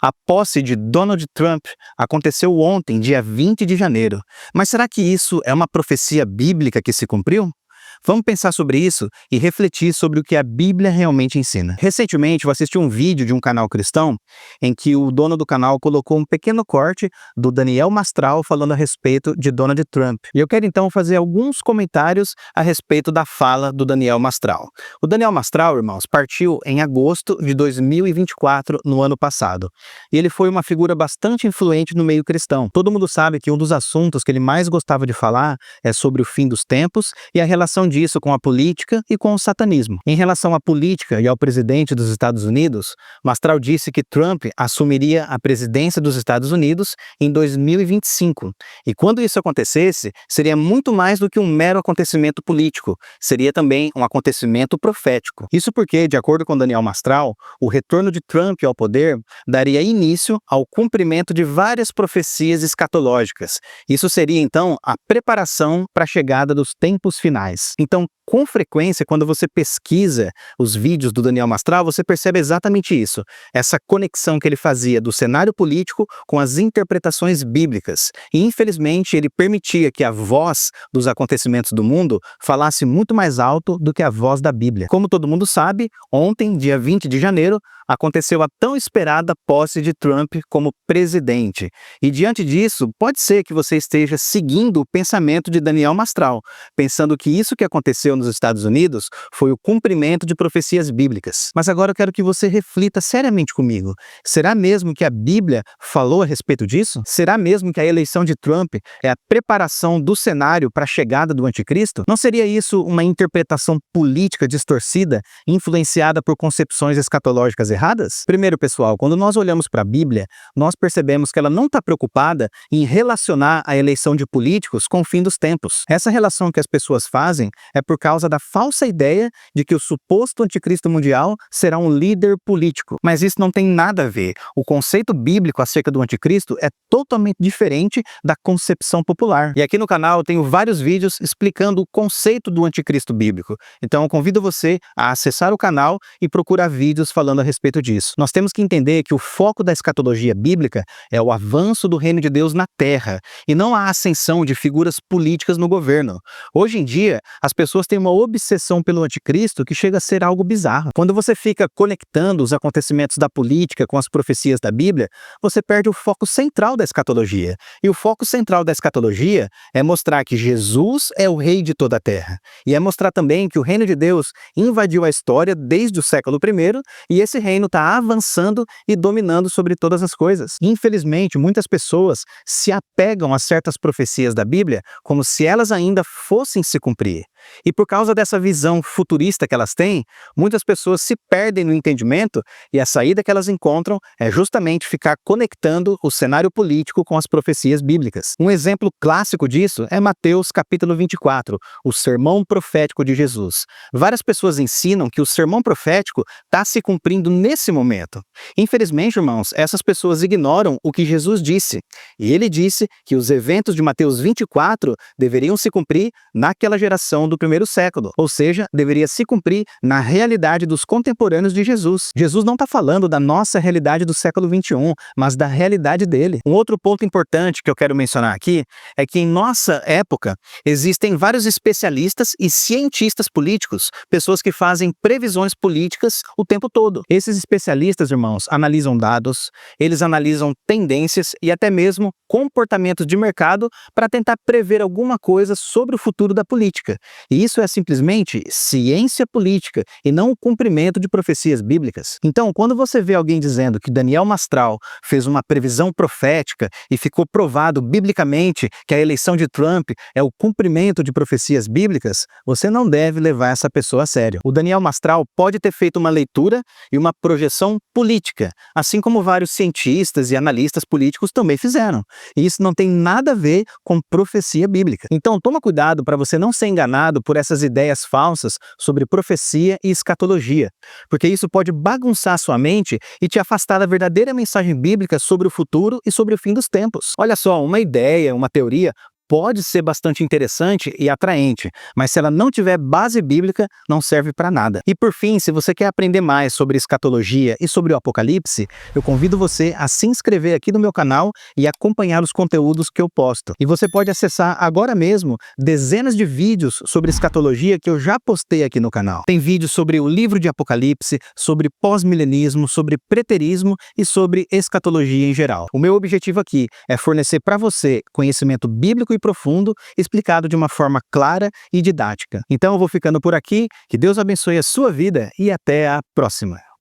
A posse de Donald Trump aconteceu ontem, dia 20 de janeiro. Mas será que isso é uma profecia bíblica que se cumpriu? Vamos pensar sobre isso e refletir sobre o que a Bíblia realmente ensina. Recentemente, eu assisti um vídeo de um canal cristão em que o dono do canal colocou um pequeno corte do Daniel Mastral falando a respeito de Donald Trump. E eu quero então fazer alguns comentários a respeito da fala do Daniel Mastral. O Daniel Mastral, irmãos, partiu em agosto de 2024, no ano passado. E ele foi uma figura bastante influente no meio cristão. Todo mundo sabe que um dos assuntos que ele mais gostava de falar é sobre o fim dos tempos e a relação disso com a política e com o satanismo. Em relação à política e ao presidente dos Estados Unidos, Mastral disse que Trump assumiria a presidência dos Estados Unidos em 2025. E quando isso acontecesse, seria muito mais do que um mero acontecimento político, seria também um acontecimento profético. Isso porque, de acordo com Daniel Mastral, o retorno de Trump ao poder daria início ao cumprimento de várias profecias escatológicas. Isso seria, então, a preparação para a chegada dos tempos finais. Então, com frequência, quando você pesquisa os vídeos do Daniel Mastral, você percebe exatamente isso, essa conexão que ele fazia do cenário político com as interpretações bíblicas. E, infelizmente, ele permitia que a voz dos acontecimentos do mundo falasse muito mais alto do que a voz da Bíblia. Como todo mundo sabe, ontem, dia 20 de janeiro, aconteceu a tão esperada posse de Trump como presidente. E diante disso, pode ser que você esteja seguindo o pensamento de Daniel Mastral, pensando que isso que aconteceu nos Estados Unidos foi o cumprimento de profecias bíblicas. Mas agora eu quero que você reflita seriamente comigo. Será mesmo que a Bíblia falou a respeito disso? Será mesmo que a eleição de Trump é a preparação do cenário para a chegada do anticristo? Não seria isso uma interpretação política distorcida, influenciada por concepções escatológicas erradas? Primeiro, pessoal, quando nós olhamos para a Bíblia, nós percebemos que ela não está preocupada em relacionar a eleição de políticos com o fim dos tempos. Essa relação que as pessoas fazem é por causa da falsa ideia de que o suposto anticristo mundial será um líder político. Mas isso não tem nada a ver. O conceito bíblico acerca do anticristo é totalmente diferente da concepção popular. E aqui no canal eu tenho vários vídeos explicando o conceito do anticristo bíblico. Então eu convido você a acessar o canal e procurar vídeos falando a respeito disso. Nós temos que entender que o foco da escatologia bíblica é o avanço do reino de Deus na terra, e não a ascensão de figuras políticas no governo. Hoje em dia, as pessoas têm uma obsessão pelo anticristo que chega a ser algo bizarro. Quando você fica conectando os acontecimentos da política com as profecias da Bíblia, você perde o foco central da escatologia. E o foco central da escatologia é mostrar que Jesus é o rei de toda a terra. E é mostrar também que o reino de Deus invadiu a história desde o século I, e esse reino está avançando e dominando sobre todas as coisas. Infelizmente, muitas pessoas se apegam a certas profecias da Bíblia como se elas ainda fossem se cumprir. E por causa dessa visão futurista que elas têm, muitas pessoas se perdem no entendimento, e a saída que elas encontram é justamente ficar conectando o cenário político com as profecias bíblicas. Um exemplo clássico disso é Mateus capítulo 24, o sermão profético de Jesus. Várias pessoas ensinam que o sermão profético está se cumprindo nesse momento. Infelizmente, irmãos, essas pessoas ignoram o que Jesus disse. E ele disse que os eventos de Mateus 24 deveriam se cumprir naquela geração do primeiro século, ou seja, deveria se cumprir na realidade dos contemporâneos de Jesus. Jesus não está falando da nossa realidade do século 21, mas da realidade dele. Um outro ponto importante que eu quero mencionar aqui é que em nossa época existem vários especialistas e cientistas políticos, pessoas que fazem previsões políticas o tempo todo. Esses especialistas, irmãos, analisam dados, eles analisam tendências e até mesmo comportamentos de mercado para tentar prever alguma coisa sobre o futuro da política. E isso é simplesmente ciência política e não o cumprimento de profecias bíblicas. Então, quando você vê alguém dizendo que Daniel Mastral fez uma previsão profética e ficou provado biblicamente que a eleição de Trump é o cumprimento de profecias bíblicas, você não deve levar essa pessoa a sério. O Daniel Mastral pode ter feito uma leitura e uma projeção política, assim como vários cientistas e analistas políticos também fizeram. E isso não tem nada a ver com profecia bíblica. Então, toma cuidado para você não ser enganado por essas ideias falsas sobre profecia e escatologia, porque isso pode bagunçar sua mente e te afastar da verdadeira mensagem bíblica sobre o futuro e sobre o fim dos tempos. Olha só, uma ideia, uma teoria pode ser bastante interessante e atraente, mas se ela não tiver base bíblica, não serve para nada. E por fim, se você quer aprender mais sobre escatologia e sobre o Apocalipse, eu convido você a se inscrever aqui no meu canal e acompanhar os conteúdos que eu posto. E você pode acessar agora mesmo dezenas de vídeos sobre escatologia que eu já postei aqui no canal. Tem vídeos sobre o livro de Apocalipse, sobre pós-milenismo, sobre preterismo e sobre escatologia em geral. O meu objetivo aqui é fornecer para você conhecimento bíblico e profundo, explicado de uma forma clara e didática. Então eu vou ficando por aqui, que Deus abençoe a sua vida e até a próxima.